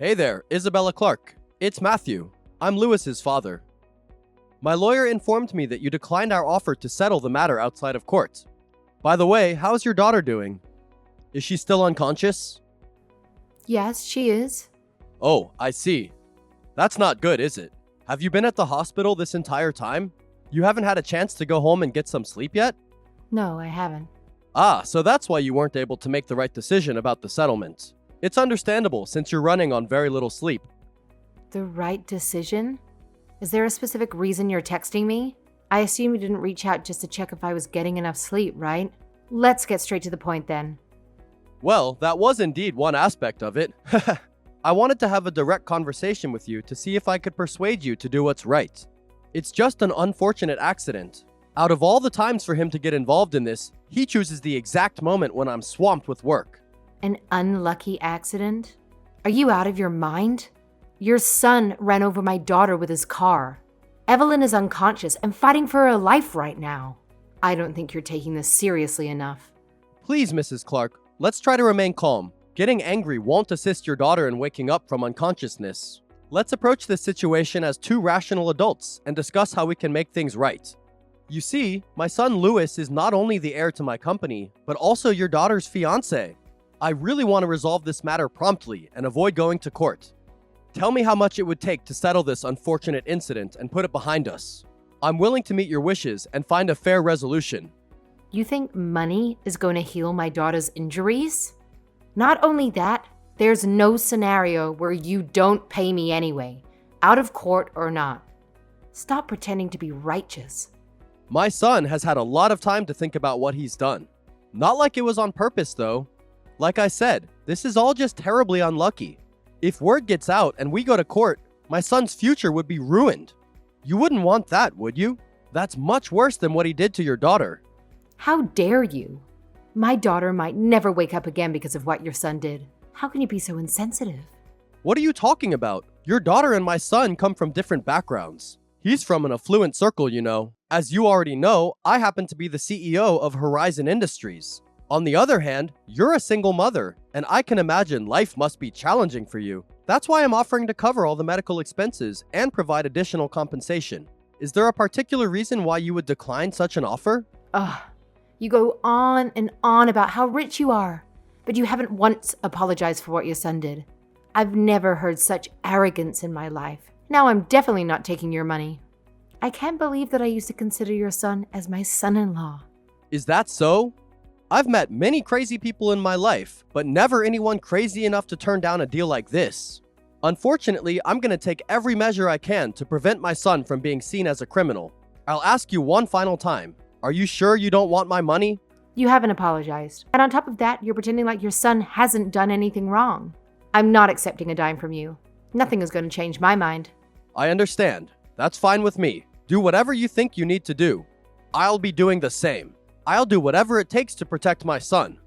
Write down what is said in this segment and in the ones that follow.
Hey there, Isabella Clark. It's Matthew. I'm Lewis's father. My lawyer informed me that you declined our offer to settle the matter outside of court. By the way, how's your daughter doing? Is she still unconscious? Yes, she is. Oh, I see. That's not good, is it? Have you been at the hospital this entire time? You haven't had a chance to go home and get some sleep yet? No, I haven't. Ah, so that's why you weren't able to make the right decision about the settlement. It's understandable since you're running on very little sleep. The right decision? Is there a specific reason you're texting me? I assume you didn't reach out just to check if I was getting enough sleep, right? Let's get straight to the point then. Well, that was indeed one aspect of it. I wanted to have a direct conversation with you to see if I could persuade you to do what's right. It's just an unfortunate accident. Out of all the times for him to get involved in this, he chooses the exact moment when I'm swamped with work. An unlucky accident? Are you out of your mind? Your son ran over my daughter with his car. Evelyn is unconscious and fighting for her life right now. I don't think you're taking this seriously enough. Please, Mrs. Clark, let's try to remain calm. Getting angry won't assist your daughter in waking up from unconsciousness. Let's approach this situation as two rational adults and discuss how we can make things right. You see, my son Lewis is not only the heir to my company, but also your daughter's fiancé. I really want to resolve this matter promptly and avoid going to court. Tell me how much it would take to settle this unfortunate incident and put it behind us. I'm willing to meet your wishes and find a fair resolution. You think money is going to heal my daughter's injuries? Not only that, there's no scenario where you don't pay me anyway, out of court or not. Stop pretending to be righteous. My son has had a lot of time to think about what he's done. Not like it was on purpose, though. Like I said, this is all just terribly unlucky. If word gets out and we go to court, my son's future would be ruined. You wouldn't want that, would you? That's much worse than what he did to your daughter. How dare you? My daughter might never wake up again because of what your son did. How can you be so insensitive? What are you talking about? Your daughter and my son come from different backgrounds. He's from an affluent circle, you know. As you already know, I happen to be the CEO of Horizon Industries. On the other hand, you're a single mother, and I can imagine life must be challenging for you. That's why I'm offering to cover all the medical expenses and provide additional compensation. Is there a particular reason why you would decline such an offer? Ugh, you go on and on about how rich you are, but you haven't once apologized for what your son did. I've never heard such arrogance in my life. Now I'm definitely not taking your money. I can't believe that I used to consider your son as my son-in-law. Is that so? I've met many crazy people in my life, but never anyone crazy enough to turn down a deal like this. Unfortunately, I'm going to take every measure I can to prevent my son from being seen as a criminal. I'll ask you one final time. Are you sure you don't want my money? You haven't apologized. And on top of that, you're pretending like your son hasn't done anything wrong. I'm not accepting a dime from you. Nothing is going to change my mind. I understand. That's fine with me. Do whatever you think you need to do. I'll be doing the same. I'll do whatever it takes to protect my son.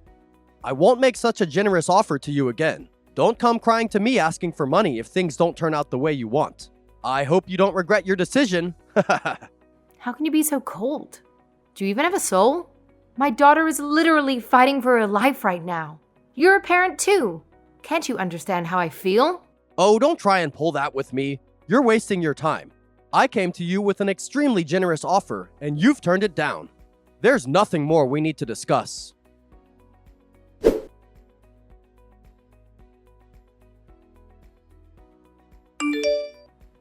I won't make such a generous offer to you again. Don't come crying to me asking for money if things don't turn out the way you want. I hope you don't regret your decision. How can you be so cold? Do you even have a soul? My daughter is literally fighting for her life right now. You're a parent too. Can't you understand how I feel? Oh, don't try and pull that with me. You're wasting your time. I came to you with an extremely generous offer, and you've turned it down. There's nothing more we need to discuss.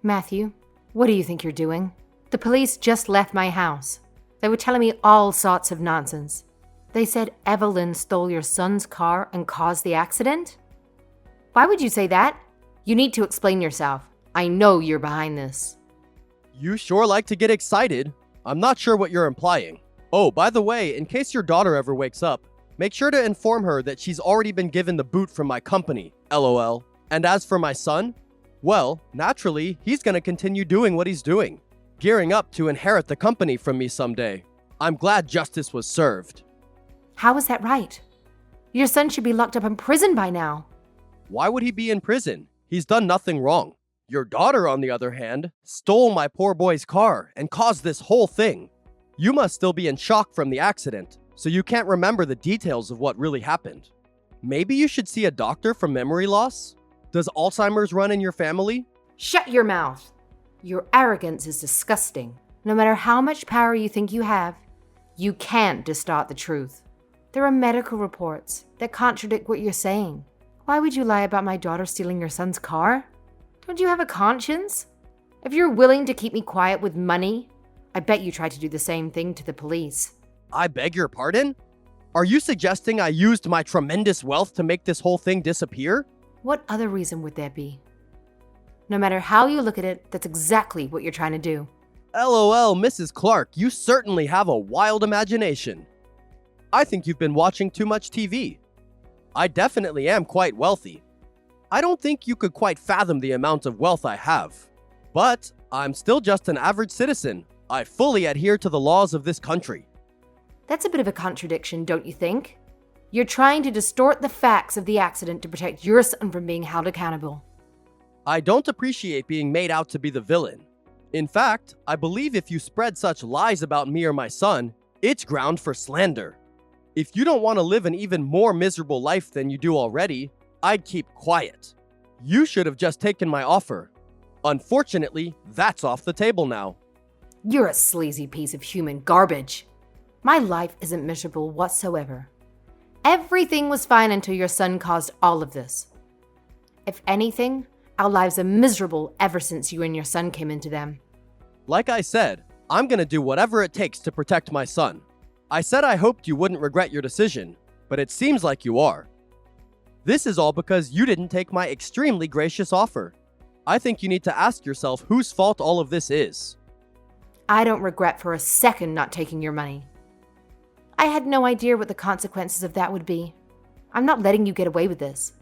Matthew, what do you think you're doing? The police just left my house. They were telling me all sorts of nonsense. They said Evelyn stole your son's car and caused the accident? Why would you say that? You need to explain yourself. I know you're behind this. You sure like to get excited. I'm not sure what you're implying. Oh, by the way, in case your daughter ever wakes up, make sure to inform her that she's already been given the boot from my company, LOL. And as for my son, well, naturally, he's gonna continue doing what he's doing, gearing up to inherit the company from me someday. I'm glad justice was served. How is that right? Your son should be locked up in prison by now. Why would he be in prison? He's done nothing wrong. Your daughter, on the other hand, stole my poor boy's car and caused this whole thing. You must still be in shock from the accident, so you can't remember the details of what really happened. Maybe you should see a doctor for memory loss? Does Alzheimer's run in your family? Shut your mouth. Your arrogance is disgusting. No matter how much power you think you have, you can't distort the truth. There are medical reports that contradict what you're saying. Why would you lie about my daughter stealing your son's car? Don't you have a conscience? If you're willing to keep me quiet with money, I bet you tried to do the same thing to the police. I beg your pardon? Are you suggesting I used my tremendous wealth to make this whole thing disappear? What other reason would there be? No matter how you look at it, that's exactly what you're trying to do. LOL, Mrs. Clark, you certainly have a wild imagination. I think you've been watching too much TV. I definitely am quite wealthy. I don't think you could quite fathom the amount of wealth I have. But I'm still just an average citizen. I fully adhere to the laws of this country. That's a bit of a contradiction, don't you think? You're trying to distort the facts of the accident to protect your son from being held accountable. I don't appreciate being made out to be the villain. In fact, I believe if you spread such lies about me or my son, it's ground for slander. If you don't want to live an even more miserable life than you do already, I'd keep quiet. You should have just taken my offer. Unfortunately, that's off the table now. You're a sleazy piece of human garbage. My life isn't miserable whatsoever. Everything was fine until your son caused all of this. If anything, our lives are miserable ever since you and your son came into them. Like I said, I'm gonna do whatever it takes to protect my son. I said I hoped you wouldn't regret your decision, but it seems like you are. This is all because you didn't take my extremely gracious offer. I think you need to ask yourself whose fault all of this is. I don't regret for a second not taking your money. I had no idea what the consequences of that would be. I'm not letting you get away with this.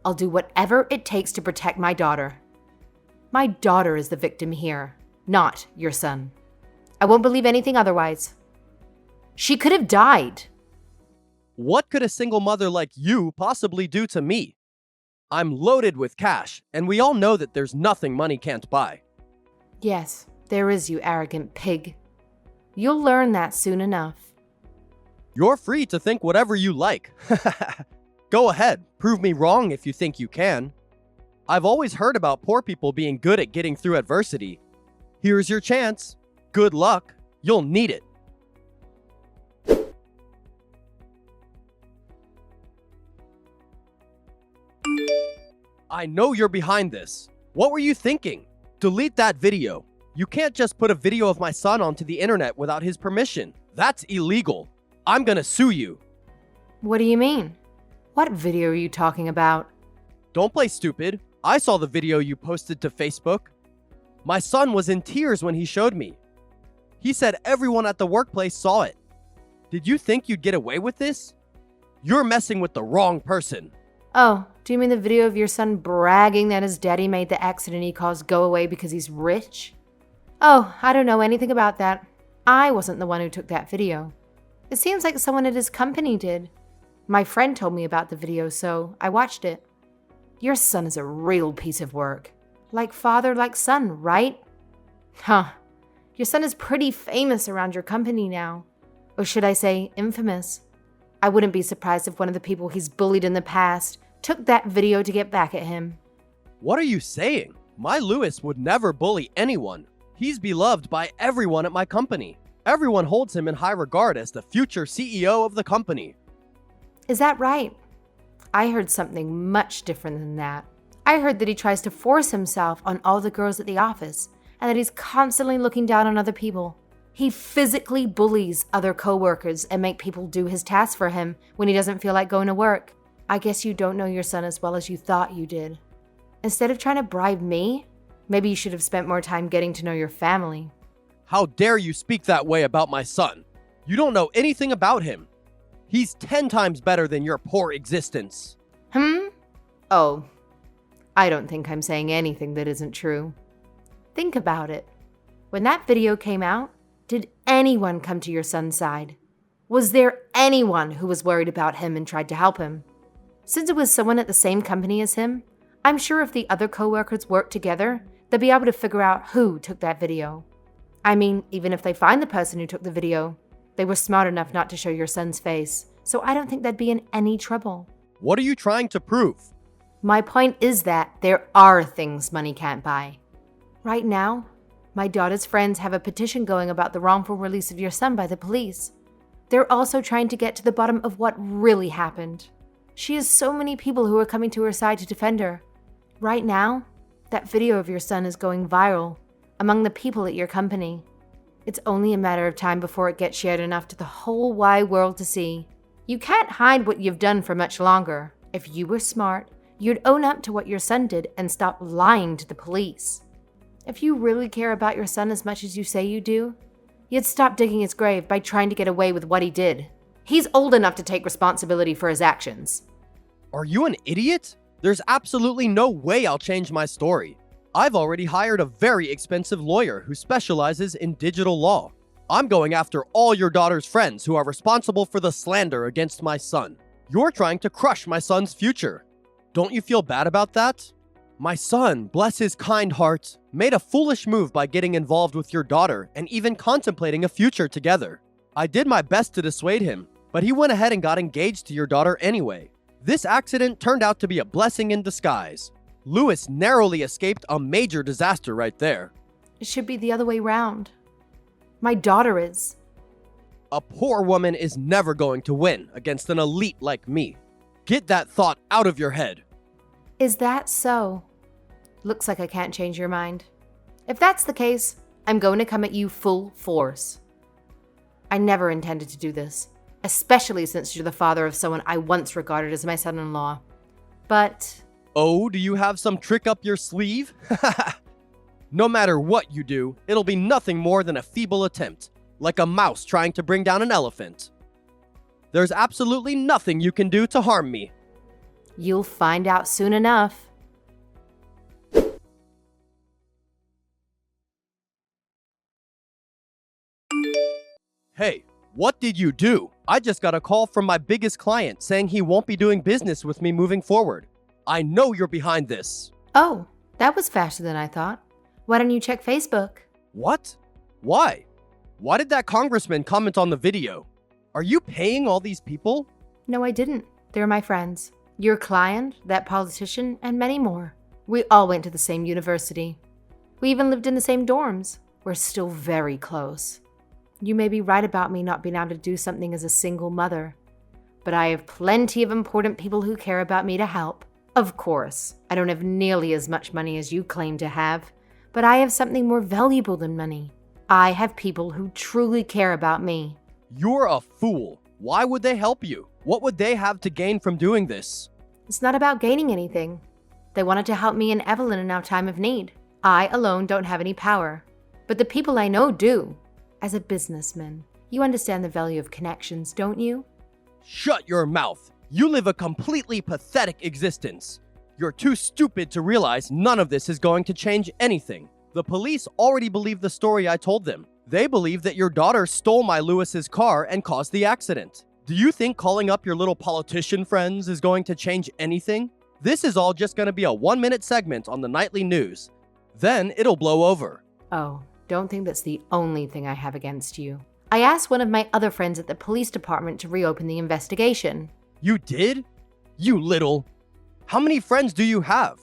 I'll do whatever it takes to protect my daughter. My daughter is the victim here, not your son. I won't believe anything otherwise. She could have died. What could a single mother like you possibly do to me? I'm loaded with cash, and we all know that there's nothing money can't buy. Yes, there is, you arrogant pig. You'll learn that soon enough. You're free to think whatever you like. Go ahead, prove me wrong if you think you can. I've always heard about poor people being good at getting through adversity. Here's your chance. Good luck. You'll need it. I know you're behind this. What were you thinking? Delete that video. You can't just put a video of my son onto the internet without his permission. That's illegal. I'm gonna sue you. What do you mean? What video are you talking about? Don't play stupid. I saw the video you posted to Facebook. My son was in tears when he showed me. He said everyone at the workplace saw it. Did you think you'd get away with this? You're messing with the wrong person. Oh, do you mean the video of your son bragging that his daddy made the accident he caused go away because he's rich? Oh, I don't know anything about that. I wasn't the one who took that video. It seems like someone at his company did. My friend told me about the video, so I watched it. Your son is a real piece of work. Like father, like son, right? Huh. Your son is pretty famous around your company now. Or should I say, infamous. I wouldn't be surprised if one of the people he's bullied in the past took that video to get back at him. What are you saying? My Lewis would never bully anyone. He's beloved by everyone at my company. Everyone holds him in high regard as the future CEO of the company. Is that right? I heard something much different than that. I heard that he tries to force himself on all the girls at the office and that he's constantly looking down on other people. He physically bullies other coworkers and make people do his tasks for him when he doesn't feel like going to work. I guess you don't know your son as well as you thought you did. Instead of trying to bribe me, maybe you should have spent more time getting to know your family. How dare you speak that way about my son? You don't know anything about him. He's 10 times better than your poor existence. Oh, I don't think I'm saying anything that isn't true. Think about it. When that video came out, did anyone come to your son's side? Was there anyone who was worried about him and tried to help him? Since it was someone at the same company as him, I'm sure if the other coworkers worked together, they'd be able to figure out who took that video. I mean, even if they find the person who took the video, they were smart enough not to show your son's face, so I don't think they'd be in any trouble. What are you trying to prove? My point is that there are things money can't buy. Right now, my daughter's friends have a petition going about the wrongful release of your son by the police. They're also trying to get to the bottom of what really happened. She has so many people who are coming to her side to defend her. Right now, that video of your son is going viral among the people at your company. It's only a matter of time before it gets shared enough to the whole wide world to see. You can't hide what you've done for much longer. If you were smart, you'd own up to what your son did and stop lying to the police. If you really care about your son as much as you say you do, you'd stop digging his grave by trying to get away with what he did. He's old enough to take responsibility for his actions. Are you an idiot? There's absolutely no way I'll change my story. I've already hired a very expensive lawyer who specializes in digital law. I'm going after all your daughter's friends who are responsible for the slander against my son. You're trying to crush my son's future. Don't you feel bad about that? My son, bless his kind heart, made a foolish move by getting involved with your daughter and even contemplating a future together. I did my best to dissuade him, but he went ahead and got engaged to your daughter anyway. This accident turned out to be a blessing in disguise. Lewis narrowly escaped a major disaster right there. It should be the other way round. My daughter is. A poor woman is never going to win against an elite like me. Get that thought out of your head. Is that so? Looks like I can't change your mind. If that's the case, I'm going to come at you full force. I never intended to do this, especially since you're the father of someone I once regarded as my son-in-law. But... Oh, do you have some trick up your sleeve? No matter what you do, it'll be nothing more than a feeble attempt, like a mouse trying to bring down an elephant. There's absolutely nothing you can do to harm me. You'll find out soon enough. Hey, what did you do? I just got a call from my biggest client saying he won't be doing business with me moving forward. I know you're behind this. Oh, that was faster than I thought. Why don't you check Facebook? What? Why? Why did that congressman comment on the video? Are you paying all these people? No, I didn't. They're my friends. Your client, that politician, and many more. We all went to the same university. We even lived in the same dorms. We're still very close. You may be right about me not being able to do something as a single mother, but I have plenty of important people who care about me to help. Of course, I don't have nearly as much money as you claim to have, but I have something more valuable than money. I have people who truly care about me. You're a fool. Why would they help you? What would they have to gain from doing this? It's not about gaining anything. They wanted to help me and Evelyn in our time of need. I alone don't have any power, but the people I know do. As a businessman, you understand the value of connections, don't you? Shut your mouth. You live a completely pathetic existence. You're too stupid to realize none of this is going to change anything. The police already believe the story I told them. They believe that your daughter stole my Lewis's car and caused the accident. Do you think calling up your little politician friends is going to change anything? This is all just going to be a 1-minute segment on the nightly news. Then it'll blow over. Oh, don't think that's the only thing I have against you. I asked one of my other friends at the police department to reopen the investigation. You did? You little... How many friends do you have?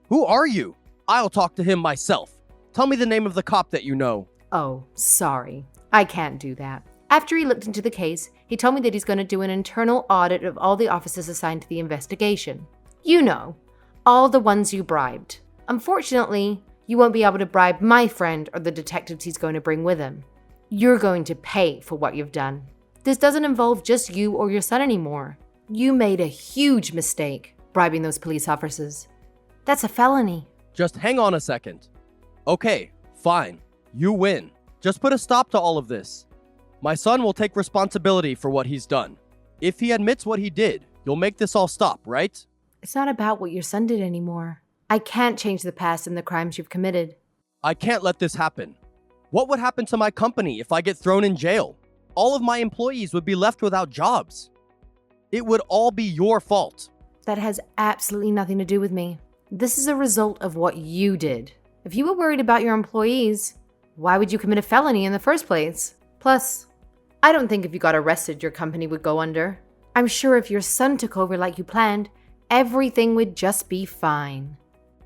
Who are you? I'll talk to him myself. Tell me the name of the cop that you know. Oh, sorry. I can't do that. After he looked into the case, he told me that he's going to do an internal audit of all the officers assigned to the investigation. You know, all the ones you bribed. Unfortunately, you won't be able to bribe my friend or the detectives he's going to bring with him. You're going to pay for what you've done. This doesn't involve just you or your son anymore. You made a huge mistake bribing those police officers. That's a felony. Just hang on a second. Okay, fine. You win. Just put a stop to all of this. My son will take responsibility for what he's done. If he admits what he did, you'll make this all stop, right? It's not about what your son did anymore. I can't change the past and the crimes you've committed. I can't let this happen. What would happen to my company if I get thrown in jail? All of my employees would be left without jobs. It would all be your fault. That has absolutely nothing to do with me. This is a result of what you did. If you were worried about your employees, why would you commit a felony in the first place? Plus, I don't think if you got arrested, your company would go under. I'm sure if your son took over like you planned, everything would just be fine.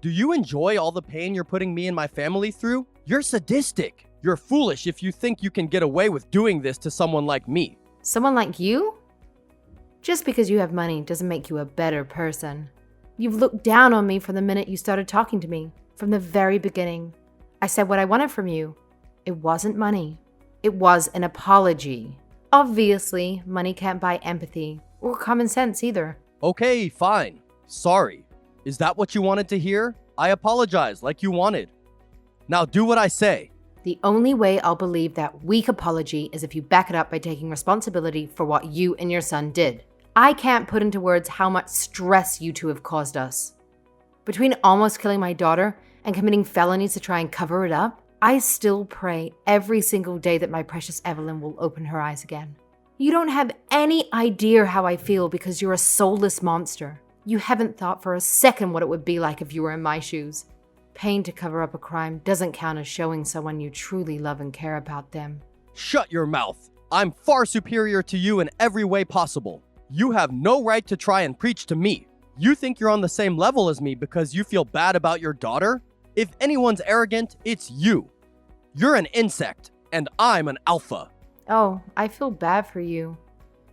Do you enjoy all the pain you're putting me and my family through? You're sadistic. You're foolish if you think you can get away with doing this to someone like me. Someone like you? Just because you have money doesn't make you a better person. You've looked down on me from the minute you started talking to me. From the very beginning, I said what I wanted from you. It wasn't money. It was an apology. Obviously, money can't buy empathy or common sense either. Okay, fine. Sorry. Is that what you wanted to hear? I apologize like you wanted. Now do what I say. The only way I'll believe that weak apology is if you back it up by taking responsibility for what you and your son did. I can't put into words how much stress you two have caused us. Between almost killing my daughter and committing felonies to try and cover it up, I still pray every single day that my precious Evelyn will open her eyes again. You don't have any idea how I feel because you're a soulless monster. You haven't thought for a second what it would be like if you were in my shoes. Paying to cover up a crime doesn't count as showing someone you truly love and care about them. Shut your mouth. I'm far superior to you in every way possible. You have no right to try and preach to me. You think you're on the same level as me because you feel bad about your daughter? If anyone's arrogant, it's you. You're an insect, and I'm an alpha. Oh, I feel bad for you.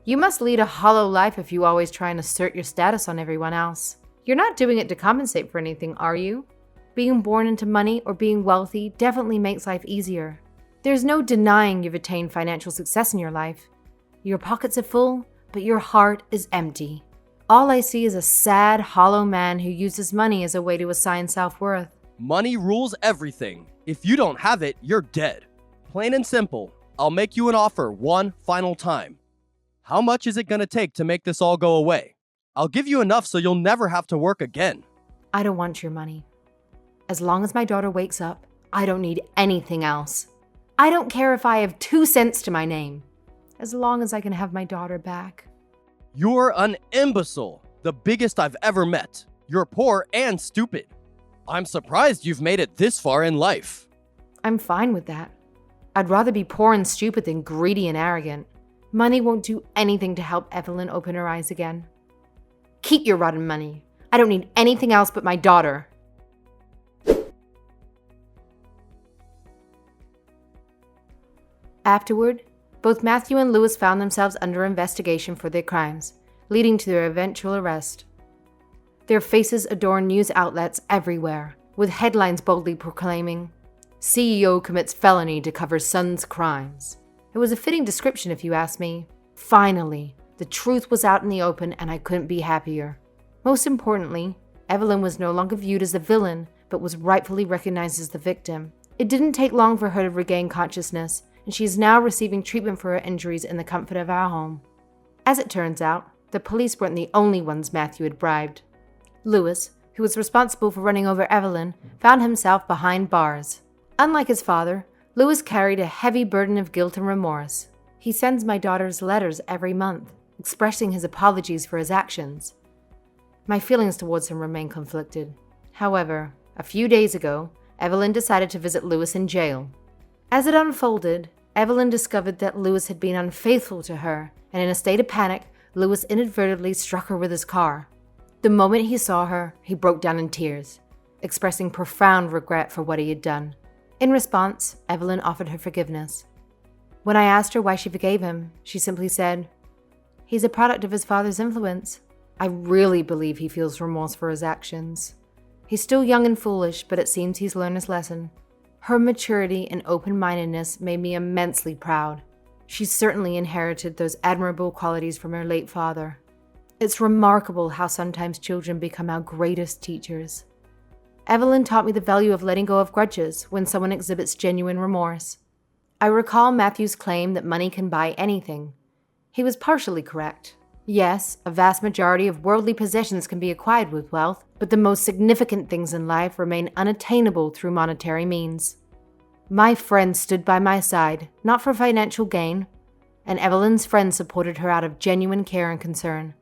You must lead a hollow life if you always try and assert your status on everyone else. You're not doing it to compensate for anything, are you? Being born into money or being wealthy definitely makes life easier. There's no denying you've attained financial success in your life. Your pockets are full, but your heart is empty. All I see is a sad, hollow man who uses money as a way to assign self-worth. Money rules everything. If you don't have it, you're dead. Plain and simple. I'll make you an offer one final time. How much is it gonna take to make this all go away? I'll give you enough so you'll never have to work again. I don't want your money. As long as my daughter wakes up, I don't need anything else. I don't care if I have 2 cents to my name, as long as I can have my daughter back. You're an imbecile, the biggest I've ever met. You're poor and stupid. I'm surprised you've made it this far in life. I'm fine with that. I'd rather be poor and stupid than greedy and arrogant. Money won't do anything to help Evelyn open her eyes again. Keep your rotten money. I don't need anything else but my daughter. Afterward, both Matthew and Lewis found themselves under investigation for their crimes, leading to their eventual arrest. Their faces adorn news outlets everywhere, with headlines boldly proclaiming, "CEO commits felony to cover son's crimes." It was a fitting description if you ask me. Finally, the truth was out in the open and I couldn't be happier. Most importantly, Evelyn was no longer viewed as the villain, but was rightfully recognized as the victim. It didn't take long for her to regain consciousness, and she is now receiving treatment for her injuries in the comfort of our home. As it turns out, the police weren't the only ones Matthew had bribed. Lewis, who was responsible for running over Evelyn, found himself behind bars. Unlike his father, Lewis carried a heavy burden of guilt and remorse. He sends my daughter's letters every month, expressing his apologies for his actions. My feelings towards him remain conflicted. However, a few days ago, Evelyn decided to visit Lewis in jail. As it unfolded, Evelyn discovered that Lewis had been unfaithful to her, and in a state of panic, Lewis inadvertently struck her with his car. The moment he saw her, he broke down in tears, expressing profound regret for what he had done. In response, Evelyn offered her forgiveness. When I asked her why she forgave him, she simply said, "He's a product of his father's influence. I really believe he feels remorse for his actions. He's still young and foolish, but it seems he's learned his lesson." Her maturity and open-mindedness made me immensely proud. She certainly inherited those admirable qualities from her late father. It's remarkable how sometimes children become our greatest teachers. Evelyn taught me the value of letting go of grudges when someone exhibits genuine remorse. I recall Matthew's claim that money can buy anything. He was partially correct. Yes, a vast majority of worldly possessions can be acquired with wealth, but the most significant things in life remain unattainable through monetary means. My friend stood by my side, not for financial gain, and Evelyn's friends supported her out of genuine care and concern.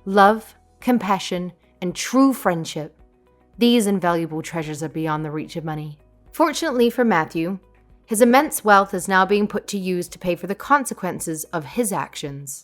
Love, compassion, and true friendship. These invaluable treasures are beyond the reach of money. Fortunately for Matthew, his immense wealth is now being put to use to pay for the consequences of his actions.